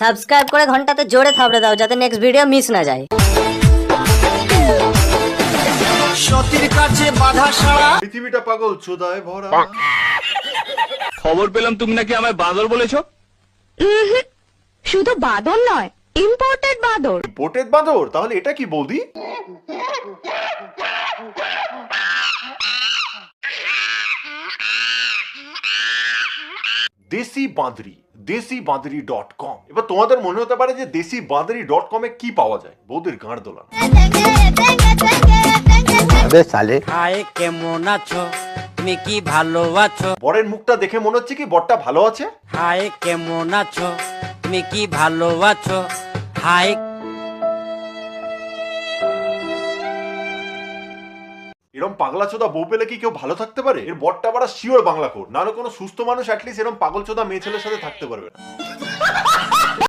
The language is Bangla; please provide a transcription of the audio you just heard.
সাবস্ক্রাইব করে ঘন্টাতে জোরে থাবড়ে দাও যাতে নেক্সট ভিডিও মিস না যায়। সতীর কাছে বাধা সারা পৃথিবীটা পাগল চোদায় ভরা। খবর পেলাম তুমি নাকি আমায় বাঁদর বলেছো। শুধু বাদর নয়, ইম্পোর্টেড বাদর। পোটেদ বাঁদর? তাহলে এটা কি বৌদি? দেশি বাঁদরি, দেশিবাঁদরি.com। এবার তোমাদের মনে হতে পারে যে দেশিবাঁদরি.com এ কি পাওয়া যায়। বৌদির গাঁড় দোলান। হায় কেমন আছো, তুমি কি ভালো আছো? বরের মুখটা দেখে মনে হচ্ছে কি বরটা ভালো আছে। হায় কেমন আছো, তুমি কি ভালো আছো? হায় এরকম পাগলা চোদা বউ পেলে কি কেউ ভালো থাকতে পারে? এর বরটা আবার শিওর বাংলা কোড, না কোনো সুস্থ মানুষ অ্যাটলিস্ট এরকম পাগল চোদা মেয়ে ছেলের সাথে থাকতে পারবে না।